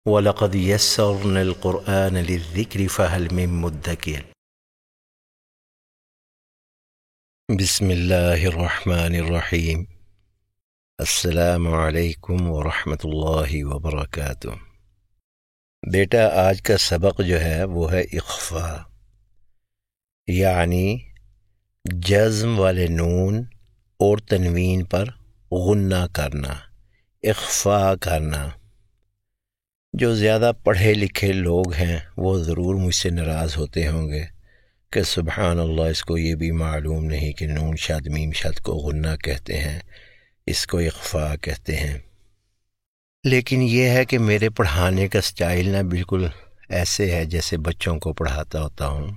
وَلَقَدْ يَسَّرْنَا الْقُرْآنَ لِلذِّكْرِ فَهَلْ مِن مُّدَّكِرٍ بسم اللہ الرحمن الرحیم۔ السلام علیکم ورحمۃ اللہ وبرکاتہ۔ بیٹا آج کا سبق جو ہے وہ ہے اخفاء، یعنی جزم والے نون اور تنوین پر غنہ کرنا، اخفاء کرنا۔ جو زیادہ پڑھے لکھے لوگ ہیں وہ ضرور مجھ سے ناراض ہوتے ہوں گے کہ سبحان اللہ، اس کو یہ بھی معلوم نہیں کہ نون شد میم شد کو غنہ کہتے ہیں، اس کو اخفاء کہتے ہیں۔ لیکن یہ ہے کہ میرے پڑھانے کا سٹائل نہ بالکل ایسے ہے جیسے بچوں کو پڑھاتا ہوتا ہوں،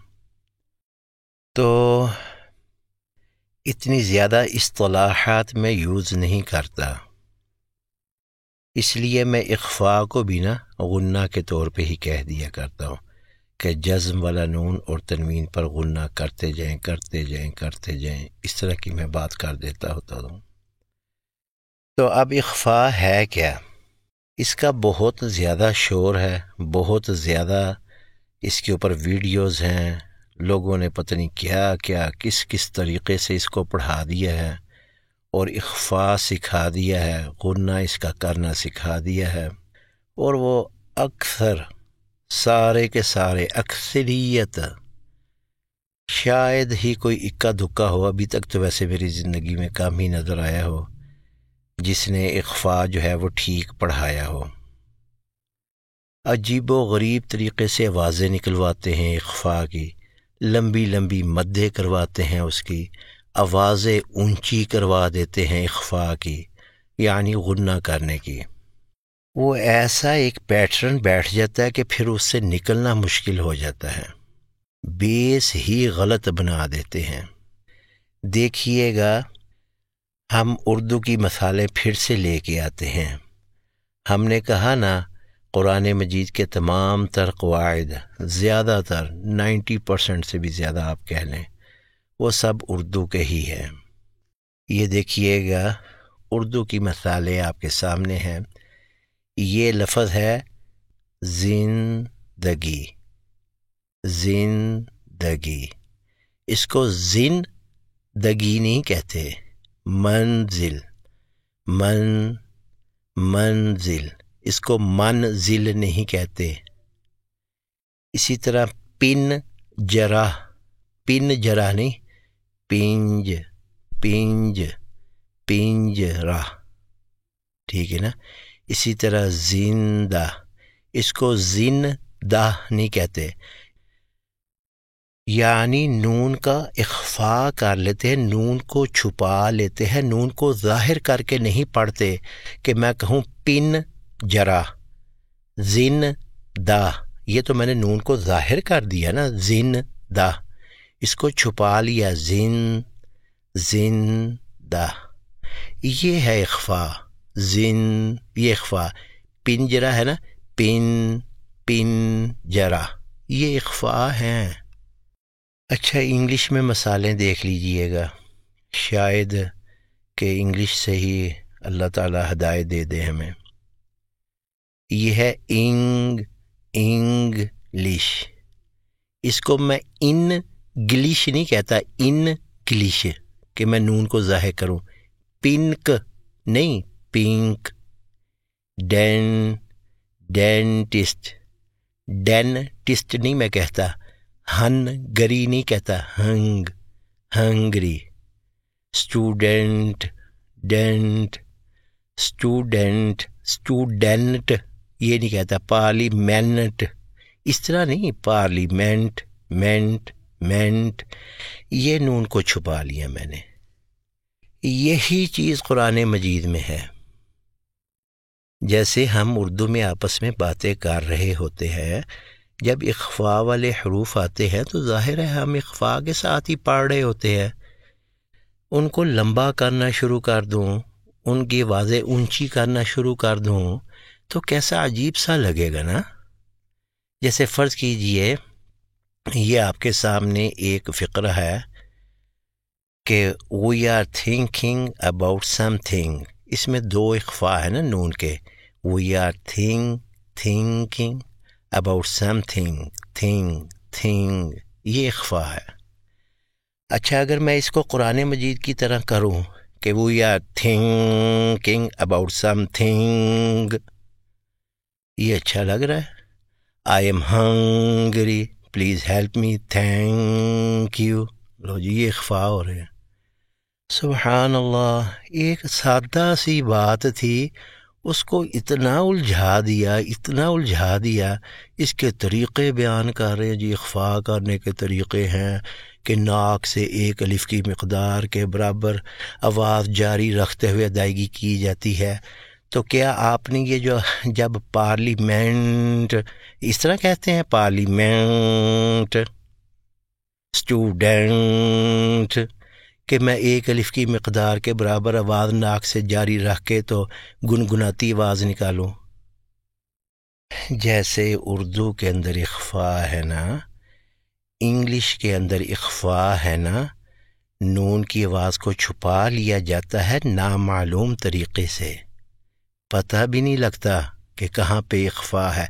تو اتنی زیادہ اصطلاحات میں یوز نہیں کرتا، اس لیے میں اخفاء کو بھی نا غنہ کے طور پہ ہی کہہ دیا کرتا ہوں کہ جزم والا نون اور تنوین پر غنہ کرتے جائیں کرتے جائیں کرتے جائیں، اس طرح کی میں بات کر دیتا ہوتا ہوں۔ تو اب اخفاء ہے کیا؟ اس کا بہت زیادہ شور ہے، بہت زیادہ اس کے اوپر ویڈیوز ہیں، لوگوں نے پتہ نہیں کیا کیا کس کس طریقے سے اس کو پڑھا دیا ہے اور اخفاء سکھا دیا ہے، غنہ اس کا کرنا سکھا دیا ہے، اور وہ اکثر سارے کے سارے اکثریت، شاید ہی کوئی اکا دکا ہو، ابھی تک تو ویسے میری زندگی میں کم ہی نظر آیا ہو جس نے اخفاء جو ہے وہ ٹھیک پڑھایا ہو۔ عجیب و غریب طریقے سے آوازیں نکلواتے ہیں اخفاء کی، لمبی لمبی مدیں کرواتے ہیں، اس کی آوازیں اونچی کروا دیتے ہیں اخفاء کی، یعنی غنہ کرنے کی۔ وہ ایسا ایک پیٹرن بیٹھ جاتا ہے کہ پھر اس سے نکلنا مشکل ہو جاتا ہے، بیس ہی غلط بنا دیتے ہیں۔ دیکھیے گا، ہم اردو کی مثالیں پھر سے لے کے آتے ہیں۔ ہم نے کہا نا، قرآن مجید کے تمام تر قواعد، زیادہ تر 90% سے بھی زیادہ آپ کہہ لیں، وہ سب اردو کے ہی ہیں۔ یہ دیکھیے گا، اردو کی مثالیں آپ کے سامنے ہیں۔ یہ لفظ ہے زندگی، زندگی، اس کو زندگی نہیں کہتے، منزل، منزل، اس کو منزل نہیں کہتے۔ اسی طرح پنجرہ، پنجرہ نہیں، پنجرہ، ٹھیک ہے نا۔ اسی طرح زندہ، اس کو زندہ نہیں کہتے، یعنی نون کا اخفاء کر لیتے ہیں، نون کو چھپا لیتے ہیں، نون کو ظاہر کر کے نہیں پڑھتے کہ میں کہوں پن جرا زندہ، یہ تو میں نے نون کو ظاہر کر دیا نا، زندہ، اس کو چھپا لیا، زندہ، یہ ہے اخفاء، یہ اخفاء۔ پنجرہ ہے نا، پنجرہ، یہ اخفاء ہیں۔ اچھا، انگلش میں مثالیں دیکھ لیجئے گا، شاید کہ انگلش سے ہی اللہ تعالی ہدایت دے دے ہمیں۔ یہ ہے انگلش، اس کو میں انگلش نہیں کہتا، انگلش، کہ میں نون کو ظاہر کروں، پنک نہیں، پنک۔ ڈینٹسٹ، ڈینٹسٹ نہیں میں کہتا، ہنگری نہیں کہتا، ہنگری۔ اسٹوڈنٹ، اسٹوڈنٹ یہ نہیں کہتا، پارلیمنٹ، اس طرح نہیں، پارلیمنٹ، منٹ، یہ نون کو چھپا لیا میں نے۔ یہی چیز قرآن مجید میں ہے۔ جیسے ہم اردو میں آپس میں باتیں کر رہے ہوتے ہیں، جب اخفاء والے حروف آتے ہیں تو ظاہر ہے ہم اخفاء کے ساتھ ہی پڑھ رہے ہوتے ہیں۔ ان کو لمبا کرنا شروع کر دوں، ان کی آوازیں اونچی کرنا شروع کر دوں تو کیسا عجیب سا لگے گا نا۔ جیسے فرض کیجئے، یہ آپ کے سامنے ایک فقرہ ہے کہ we are thinking about something، اس میں دو اخفاء ہے نا نون کے، we are thinking thinking about something, thing یہ اخفا ہے. اچھا اگر میں اس کو قرآن مجید کی طرح کروں کہ we are thinking about something، یہ اچھا لگ رہا ہے. I am hungry, please help me, thank you. لو جی یہ اخفا ہو رہے ہیں. سبحان اللہ، ایک سادہ سی بات تھی، اس کو اتنا الجھا دیا. اس کے طریقے بیان کر رہے ہیں جی. اخفا کرنے کے طریقے ہیں کہ ناک سے ایک الف کی مقدار کے برابر آواز جاری رکھتے ہوئے ادائیگی کی جاتی ہے. تو کیا آپ نے یہ جو جب پارلیمنٹ اس طرح کہتے ہیں، پارلیمنٹ، اسٹوڈنٹ، کہ میں ایک الف کی مقدار کے برابر آواز ناک سے جاری رکھ کے تو گنگناتی آواز نکالوں؟ جیسے اردو کے اندر اخفا ہے نا، انگلش کے اندر اخفا ہے نا، نون کی آواز کو چھپا لیا جاتا ہے نامعلوم طریقے سے، پتہ بھی نہیں لگتا کہ کہاں پہ اخفا ہے.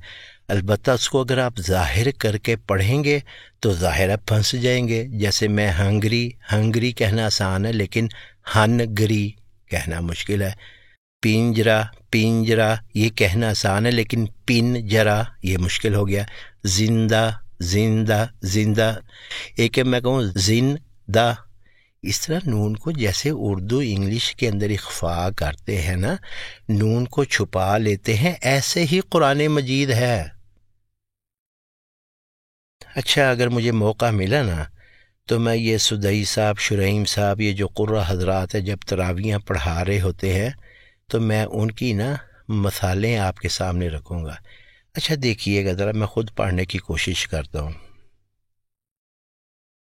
البتہ اس کو اگر آپ ظاہر کر کے پڑھیں گے تو ظاہر آپ پھنس جائیں گے. جیسے میں ہنگری کہنا آسان ہے لیکن ہنگری کہنا مشکل ہے. پنجرا یہ کہنا آسان ہے لیکن پنجرا یہ مشکل ہو گیا. زندہ ایک میں کہوں زندہ. اس طرح نون کو جیسے اردو انگلش کے اندر اخفا کرتے ہیں نا، نون کو چھپا لیتے ہیں، ایسے ہی قرآن مجید ہے. اچھا اگر مجھے موقع ملا نا تو میں یہ سدئی صاحب، شرعیم صاحب، یہ جو قرہ حضرات ہیں جب تراویحاں پڑھا رہے ہوتے ہیں تو میں ان کی نا مثالیں آپ کے سامنے رکھوں گا. اچھا دیکھیے گا ذرا، میں خود پڑھنے کی کوشش کرتا ہوں.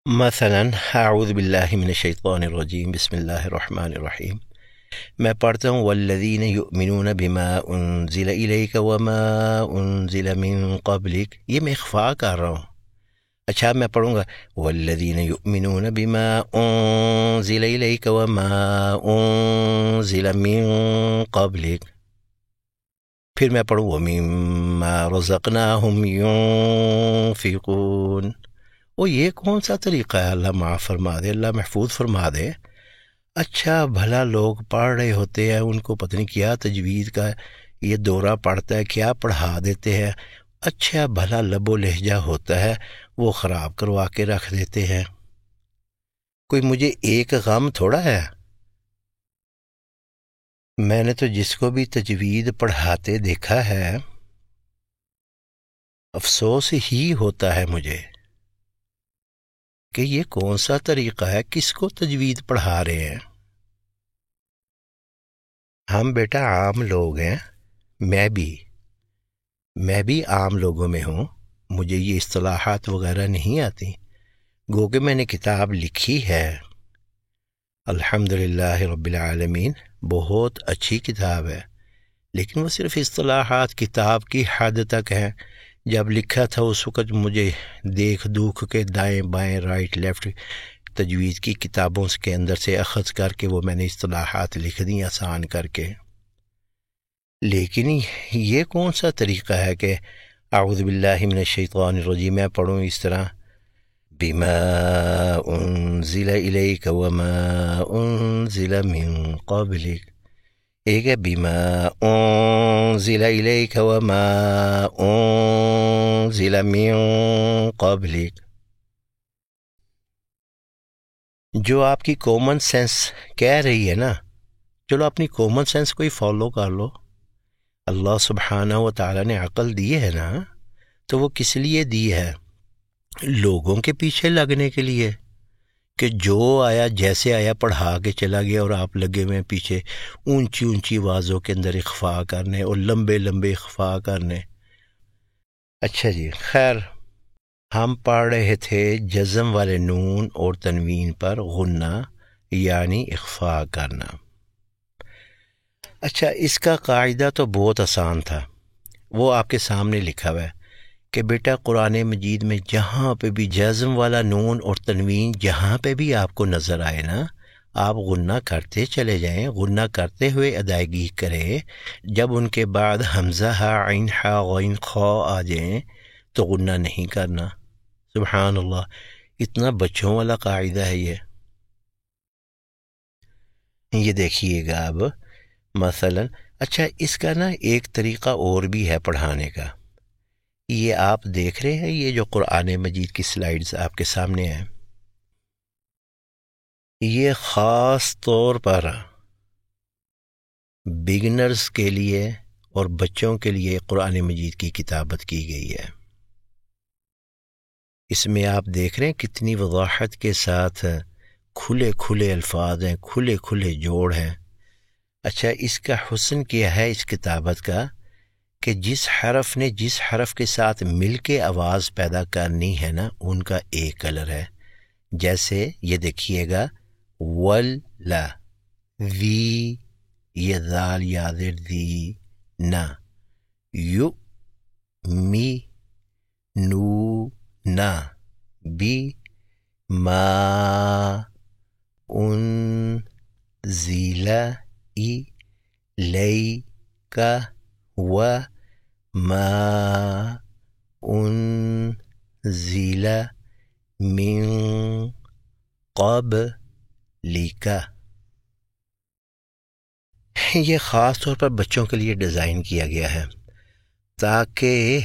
مثلا اعوذ باللہ من الشیطان الرجیم، بسم اللہ الرحمن الرحیم. میں پڑھتا ہوں والذین یؤمنون بما انزل الیک وما انزل من قبلک. یہ میں اخفا کر رہا ہوں. اچھا میں پڑھوں گا والذین یؤمنون بما انزل الیک وما انزل من قبلک. پھر میں پڑھوں ومما رزقناہم ینفقون. یہ کون سا طریقہ ہے؟ اللہ معاف فرما دے، اللہ محفوظ فرما دے. اچھا بھلا لوگ پڑھ رہے ہوتے ہیں، ان کو پتہ نہیں کیا تجوید کا یہ دورہ پڑتا ہے، کیا پڑھا دیتے ہیں. اچھا بھلا لب و لہجہ ہوتا ہے، وہ خراب کروا کے رکھ دیتے ہیں. کوئی مجھے ایک غم تھوڑا ہے، میں نے تو جس کو بھی تجوید پڑھاتے دیکھا ہے افسوس ہی ہوتا ہے مجھے کہ یہ کون سا طریقہ ہے، کس کو تجوید پڑھا رہے ہیں. ہم بیٹا عام لوگ ہیں، میں بھی عام لوگوں میں ہوں. مجھے یہ اصطلاحات وغیرہ نہیں آتی. گو کہ میں نے کتاب لکھی ہے، الحمدللہ رب العالمین، بہت اچھی کتاب ہے، لیکن وہ صرف اصطلاحات کتاب کی حد تک ہیں. جب لکھا تھا اس وقت مجھے دیکھ دوکھ کے دائیں بائیں رائٹ لیفٹ تجوید کی کتابوں کے اندر سے اخذ کر کے وہ میں نے اصطلاحات لکھ دی آسان کر کے. لیکن یہ کون سا طریقہ ہے کہ اعوذ باللہ من الشیطان الرجیم میں پڑھوں اس طرح بما انزل الیک وما انزل من قبلک. ایک ہے بما انزل الیک وما انزل من قبلک. جو آپ کی کامن سینس کہہ رہی ہے نا، چلو اپنی کامن سینس کو ہی فالو کر لو. اللہ سبحانہ و تعالیٰ نے عقل دی ہے نا، تو وہ کس لیے دی ہے؟ لوگوں کے پیچھے لگنے کے لیے، کہ جو آیا جیسے آیا پڑھا کے چلا گیا اور آپ لگے ہوئے پیچھے اونچی آوازوں کے اندر اخفا کرنے اور لمبے اخفا کرنے. اچھا جی خیر، ہم پڑھ رہے تھے جزم والے نون اور تنوین پر غنہ یعنی اخفا کرنا. اچھا اس کا قاعدہ تو بہت آسان تھا، وہ آپ کے سامنے لکھا ہوا ہے کہ بیٹا قرآن مجید میں جہاں پہ بھی جزم والا نون اور تنوین جہاں پہ بھی آپ کو نظر آئے نا، آپ غنہ کرتے چلے جائیں، غنہ کرتے ہوئے ادائیگی کریں. جب ان کے بعد حمزہ ہا عین ہا غین خا آ جائیں تو غنہ نہیں کرنا. سبحان اللہ، اتنا بچوں والا قاعدہ ہے یہ. یہ دیکھیے گا اب مثلا. اچھا، اس کا نا ایک طریقہ اور بھی ہے پڑھانے کا. یہ آپ دیکھ رہے ہیں، یہ جو قرآن مجید کی سلائیڈز آپ کے سامنے ہیں، یہ خاص طور پر بگنرز کے لیے اور بچوں کے لیے قرآن مجید کی کتابت کی گئی ہے. اس میں آپ دیکھ رہے ہیں کتنی وضاحت کے ساتھ کھلے کھلے الفاظ ہیں، کھلے کھلے جوڑ ہیں. اچھا، اس کا حسن کیا ہے اس کتابت کا کہ جس حرف نے جس حرف کے ساتھ مل کے آواز پیدا کرنی ہے نا، ان کا ایک کلر ہے. جیسے یہ دیکھیے گا، ولا، وی، یہ ذال یادر دی، نا، یو، می، نو، نا، بی، ما، ان، زیلا، ای، لئی، کا، و، ما، ان، زیلا، من، قب، لیکا. یہ خاص طور پر بچوں کے لیے ڈیزائن کیا گیا ہے تاکہ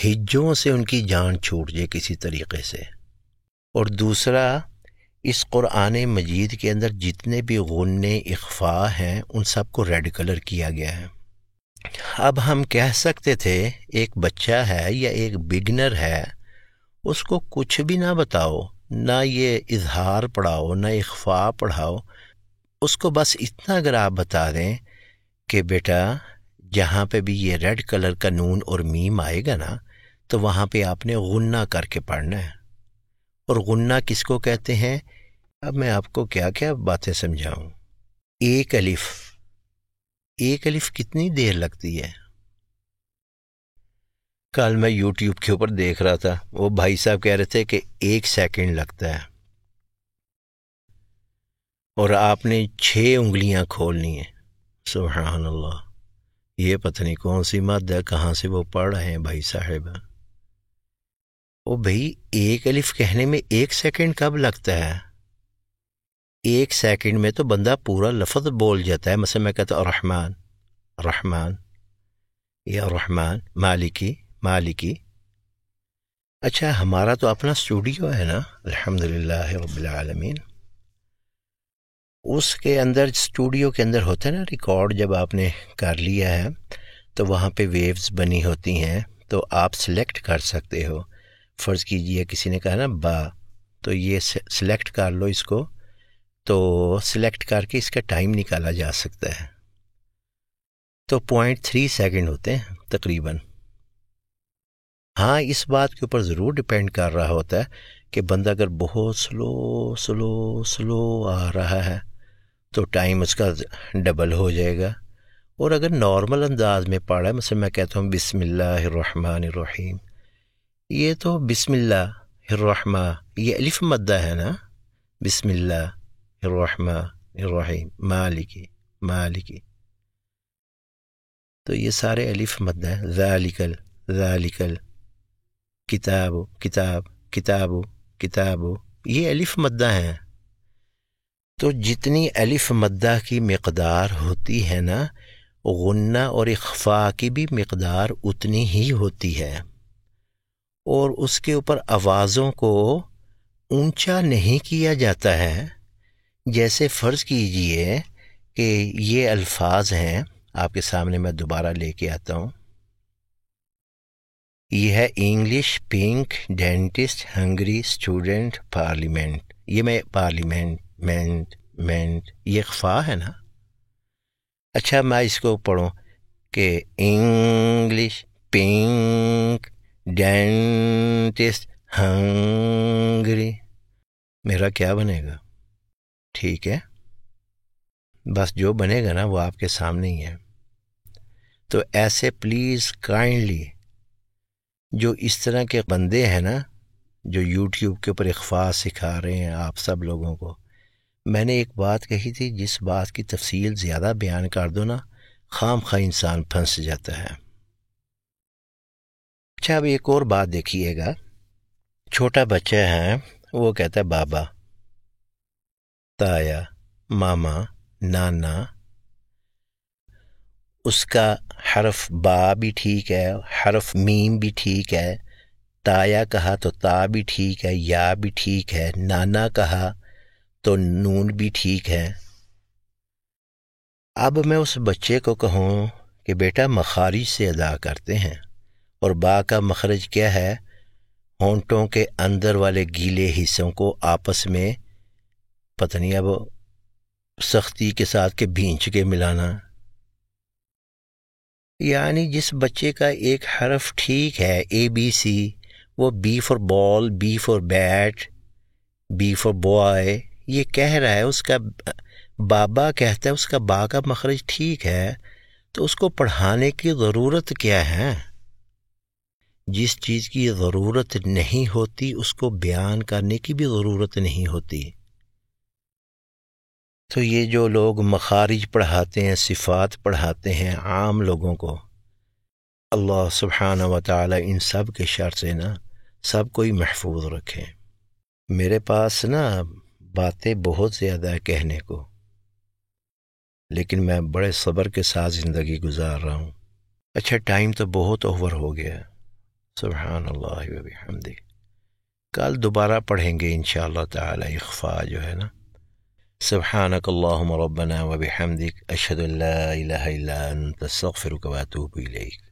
ہجوں سے ان کی جان چھوٹ جائے کسی طریقے سے. اور دوسرا، اس قرآن مجید کے اندر جتنے بھی غنّے اخفاء ہیں ان سب کو ریڈ کلر کیا گیا ہے. اب ہم کہہ سکتے تھے ایک بچہ ہے یا ایک بگنر ہے، اس کو کچھ بھی نہ بتاؤ، نہ یہ اظہار پڑھاؤ نہ اخفاء پڑھاؤ. اس کو بس اتنا اگر آپ بتا دیں کہ بیٹا جہاں پہ بھی یہ ریڈ کلر کا نون اور میم آئے گا نا، تو وہاں پہ آپ نے غنّہ کر کے پڑھنا ہے. اور غنّہ کس کو کہتے ہیں؟ اب میں آپ کو کیا کیا باتیں سمجھاؤں. ایک الف کتنی دیر لگتی ہے؟ کل میں یوٹیوب کے اوپر دیکھ رہا تھا، وہ بھائی صاحب کہہ رہے تھے کہ 1 سیکنڈ لگتا ہے اور آپ نے 6 انگلیاں کھولنی ہیں. سبحان اللہ، یہ پتہ نہیں کون سی مد ہے، کہاں سے وہ پڑھ رہے ہیں بھائی صاحب. او بھائی، ایک الف کہنے میں 1 سیکنڈ کب لگتا ہے؟ 1 سیکنڈ میں تو بندہ پورا لفظ بول جاتا ہے. مثلا میں کہتا ہوں رحمان، رحمان، یا رحمان، مالکی، مالکی. اچھا، ہمارا تو اپنا اسٹوڈیو ہے نا، الحمدللہ رب العالمین. اس کے اندر اسٹوڈیو کے اندر ہوتا ہے نا ریکارڈ، جب آپ نے کر لیا ہے تو وہاں پہ ویوز بنی ہوتی ہیں، تو آپ سلیکٹ کر سکتے ہو. فرض کیجئے کسی نے کہا نا با، تو یہ سلیکٹ کر لو اس کو، تو سلیکٹ کر کے اس کا ٹائم نکالا جا سکتا ہے. تو 0.3 سیکنڈ ہوتے ہیں تقریباً. ہاں، اس بات کے اوپر ضرور ڈپینڈ کر رہا ہوتا ہے کہ بندہ اگر بہت سلو آ رہا ہے تو ٹائم اس کا ڈبل ہو جائے گا. اور اگر نارمل انداز میں پڑھا ہے، مثلا میں کہتا ہوں بسم اللہ الرحمن الرحیم، یہ تو بسم اللہ الرحمن، یہ الف مدہ ہے نا، بسم اللہ الرحمن الرحیم، مالکی، مالکی، تو یہ سارے الف مدہ ہیں. ذالکل، ذالکل، کتاب، کتاب، کتاب، کتاب، یہ الف مدہ ہیں. تو جتنی الف مدہ کی مقدار ہوتی ہے نا، غنہ اور اخفاء کی بھی مقدار اتنی ہی ہوتی ہے. اور اس کے اوپر آوازوں کو اونچا نہیں کیا جاتا ہے. جیسے فرض کیجئے کہ یہ الفاظ ہیں آپ کے سامنے، میں دوبارہ لے کے آتا ہوں. یہ ہے English, pink, dentist, Hungary, student, parliament. یہ میں پارلیمنٹ، مینٹ، یہ اخفاء ہے نا. اچھا، میں اس کو پڑھوں کہ انگلش، پنک، ڈینٹسٹ، ہنگری، میرا کیا بنے گا؟ ٹھیک ہے، بس جو بنے گا نا وہ آپ کے سامنے ہی ہے. تو ایسے پلیز کائنڈلی جو اس طرح کے بندے ہیں نا، جو یوٹیوب کے اوپر اخفاء سکھا رہے ہیں آپ سب لوگوں کو، میں نے ایک بات کہی تھی، جس بات کی تفصیل زیادہ بیان کر دو نا خام خواہ انسان پھنس جاتا ہے۔ اچھا، اب ایک اور بات دیکھیے گا، چھوٹا بچہ ہے، وہ کہتا ہے بابا، تایا، ماما، نانا، اس کا حرف با بھی ٹھیک ہے، حرف میم بھی ٹھیک ہے، تایا کہا تو تا بھی ٹھیک ہے، یا بھی ٹھیک ہے، نانا کہا تو نون بھی ٹھیک ہے۔ اب میں اس بچے کو کہوں کہ بیٹا مخارج سے ادا کرتے ہیں، اور با کا مخرج کیا ہے؟ ہونٹوں کے اندر والے گیلے حصوں کو آپس میں پتہ نہیں اب سختی کے ساتھ کہ بھینچ کے ملانا۔ یعنی جس بچے کا ایک حرف ٹھیک ہے ABC، وہ B for ball, B for bat, B for boy یہ کہہ رہا ہے، اس کا بابا کہتا ہے، اس کا با کا مخرج ٹھیک ہے، تو اس کو پڑھانے کی ضرورت کیا ہے؟ جس چیز کی ضرورت نہیں ہوتی اس کو بیان کرنے کی بھی ضرورت نہیں ہوتی۔ تو یہ جو لوگ مخارج پڑھاتے ہیں، صفات پڑھاتے ہیں عام لوگوں کو، اللہ سبحانہ و تعالی ان سب کے شر سے نا سب کو ہی محفوظ رکھیں۔ میرے پاس نا باتیں بہت زیادہ ہے کہنے کو، لیکن میں بڑے صبر کے ساتھ زندگی گزار رہا ہوں۔ اچھا، ٹائم تو بہت اوور ہو گیا، سبحان اللہ و بحمدہ۔ کل دوبارہ پڑھیں گے انشاءاللہ تعالی اخفاء جو ہے نا۔ سبحانک اللہم ربنا و بحمدک، اشہد ان لا الہ الا انت، استغفرک و اتوب الیک۔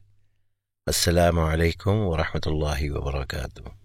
السلام علیکم ورحمۃ اللہ وبرکاتہ۔